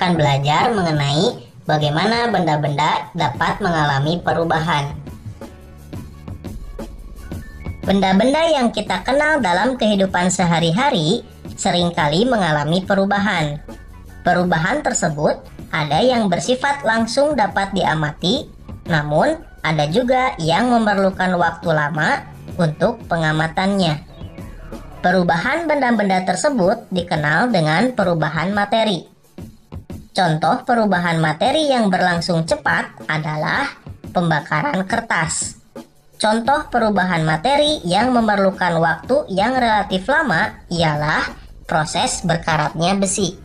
akan belajar mengenai bagaimana benda-benda dapat mengalami perubahan. Benda-benda yang kita kenal dalam kehidupan sehari-hari seringkali mengalami perubahan. Perubahan tersebut ada yang bersifat langsung dapat diamati, namun ada juga yang memerlukan waktu lama untuk pengamatannya. Perubahan benda-benda tersebut dikenal dengan perubahan materi. Contoh perubahan materi yang berlangsung cepat adalah pembakaran kertas. Contoh perubahan materi yang memerlukan waktu yang relatif lama ialah proses berkaratnya besi.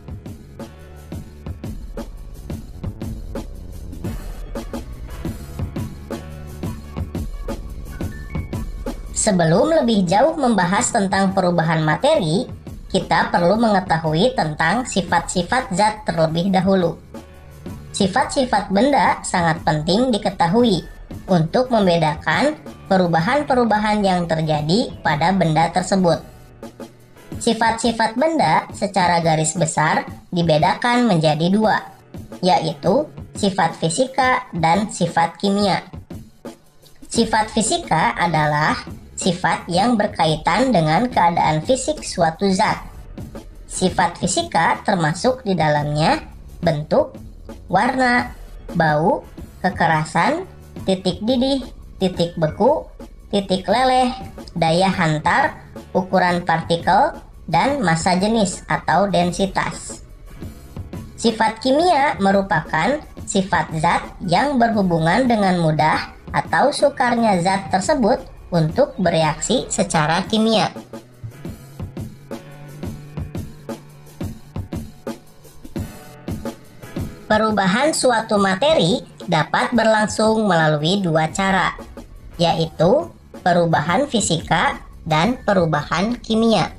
Sebelum lebih jauh membahas tentang perubahan materi, kita perlu mengetahui tentang sifat-sifat zat terlebih dahulu. Sifat-sifat benda sangat penting diketahui untuk membedakan perubahan-perubahan yang terjadi pada benda tersebut. Sifat-sifat benda secara garis besar dibedakan menjadi dua, yaitu sifat fisika dan sifat kimia. Sifat fisika adalah sifat yang berkaitan dengan keadaan fisik suatu zat. Sifat fisika termasuk di dalamnya bentuk, warna, bau, kekerasan, titik didih, titik beku, titik leleh, daya hantar, ukuran partikel, dan massa jenis atau densitas. Sifat kimia merupakan sifat zat yang berhubungan dengan mudah atau sukarnya zat tersebut untuk bereaksi secara kimia. Perubahan suatu materi dapat berlangsung melalui dua cara, yaitu perubahan fisika dan perubahan kimia.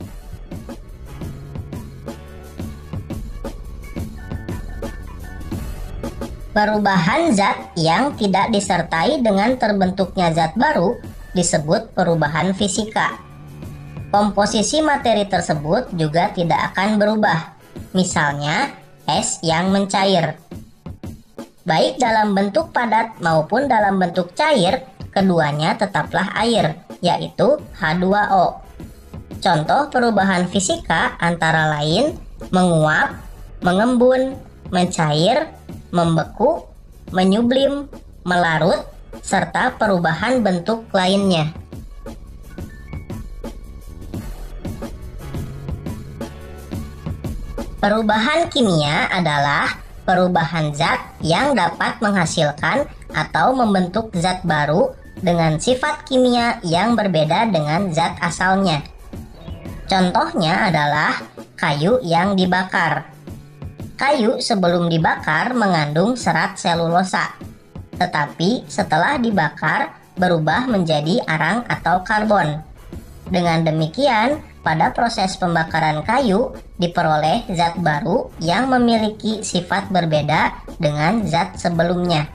Perubahan zat yang tidak disertai dengan terbentuknya zat baru disebut perubahan fisika. Komposisi materi tersebut juga tidak akan berubah, misalnya es yang mencair. Baik dalam bentuk padat maupun dalam bentuk cair, keduanya tetaplah air, yaitu H2O. Contoh perubahan fisika antara lain menguap, mengembun, mencair, membeku, menyublim, melarut, serta perubahan bentuk lainnya. Perubahan kimia adalah perubahan zat yang dapat menghasilkan atau membentuk zat baru dengan sifat kimia yang berbeda dengan zat asalnya. Contohnya adalah kayu yang dibakar. Kayu sebelum dibakar mengandung serat selulosa, tetapi setelah dibakar berubah menjadi arang atau karbon. Dengan demikian, pada proses pembakaran kayu diperoleh zat baru yang memiliki sifat berbeda dengan zat sebelumnya.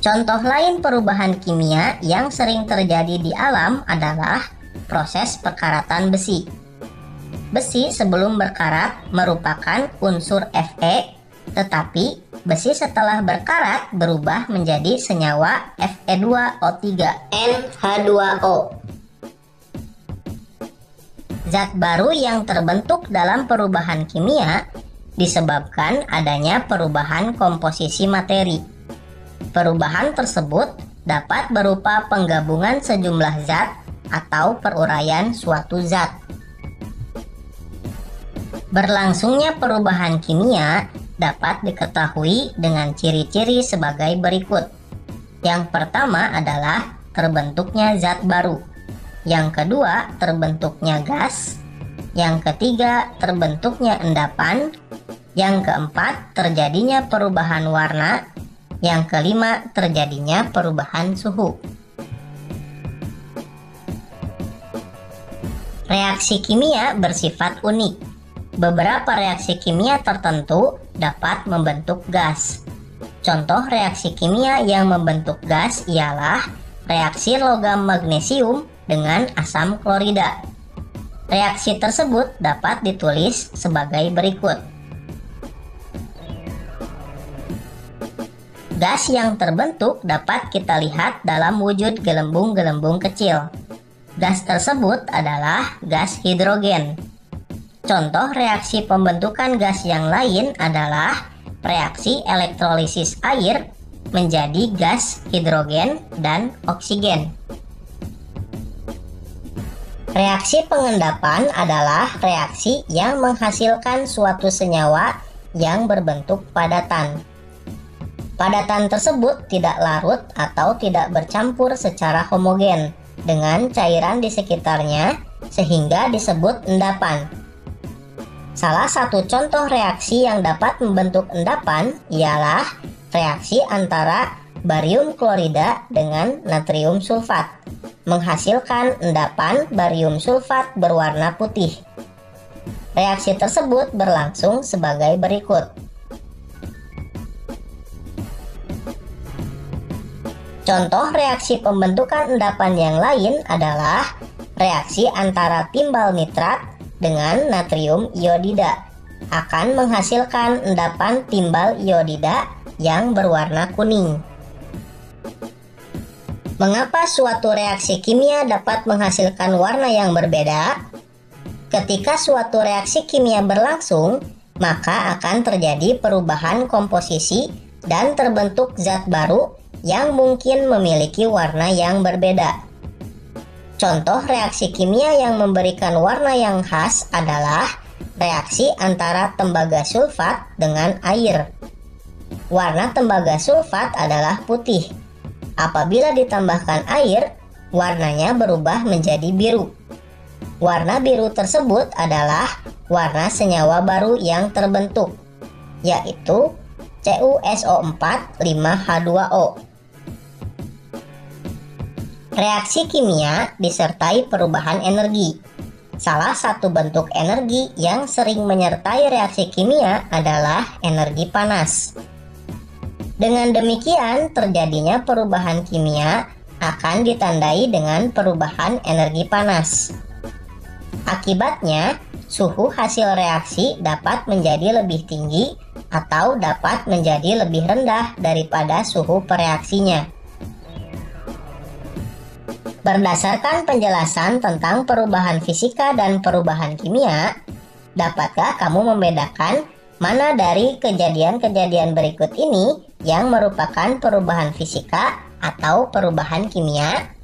Contoh lain perubahan kimia yang sering terjadi di alam adalah proses perkaratan besi. Besi sebelum berkarat merupakan unsur Fe, tetapi besi setelah berkarat berubah menjadi senyawa Fe2O3 NH2O. Zat baru yang terbentuk dalam perubahan kimia disebabkan adanya perubahan komposisi materi. Perubahan tersebut dapat berupa penggabungan sejumlah zat atau peruraian suatu zat. Berlangsungnya perubahan kimia dapat diketahui dengan ciri-ciri sebagai berikut. Yang pertama adalah terbentuknya zat baru. Yang kedua, terbentuknya gas. Yang ketiga, terbentuknya endapan. Yang keempat, terjadinya perubahan warna. Yang kelima, terjadinya perubahan suhu. Reaksi kimia bersifat unik. Beberapa reaksi kimia tertentu dapat membentuk gas. Contoh reaksi kimia yang membentuk gas ialah reaksi logam magnesium dengan asam klorida. Reaksi tersebut dapat ditulis sebagai berikut. Gas yang terbentuk dapat kita lihat dalam wujud gelembung-gelembung kecil. Gas tersebut adalah gas hidrogen. Contoh reaksi pembentukan gas yang lain adalah reaksi elektrolisis air menjadi gas hidrogen dan oksigen. Reaksi pengendapan adalah reaksi yang menghasilkan suatu senyawa yang berbentuk padatan. Padatan tersebut tidak larut atau tidak bercampur secara homogen dengan cairan di sekitarnya sehingga disebut endapan. Salah satu contoh reaksi yang dapat membentuk endapan ialah reaksi antara barium klorida dengan natrium sulfat, menghasilkan endapan barium sulfat berwarna putih. Reaksi tersebut berlangsung sebagai berikut. Contoh reaksi pembentukan endapan yang lain adalah reaksi antara timbal nitrat dengan natrium iodida akan menghasilkan endapan timbal iodida yang berwarna kuning. Mengapa suatu reaksi kimia dapat menghasilkan warna yang berbeda? Ketika suatu reaksi kimia berlangsung, maka akan terjadi perubahan komposisi dan terbentuk zat baru yang mungkin memiliki warna yang berbeda. Contoh reaksi kimia yang memberikan warna yang khas adalah reaksi antara tembaga sulfat dengan air. Warna tembaga sulfat adalah putih. Apabila ditambahkan air, warnanya berubah menjadi biru. Warna biru tersebut adalah warna senyawa baru yang terbentuk, yaitu CuSO4 5H2O. Reaksi kimia disertai perubahan energi. Salah satu bentuk energi yang sering menyertai reaksi kimia adalah energi panas. Dengan demikian, terjadinya perubahan kimia akan ditandai dengan perubahan energi panas. Akibatnya, suhu hasil reaksi dapat menjadi lebih tinggi atau dapat menjadi lebih rendah daripada suhu pereaksinya. Berdasarkan penjelasan tentang perubahan fisika dan perubahan kimia, dapatkah kamu membedakan mana dari kejadian-kejadian berikut ini yang merupakan perubahan fisika atau perubahan kimia?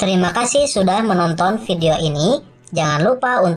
Terima kasih sudah menonton video ini. Jangan lupa untuk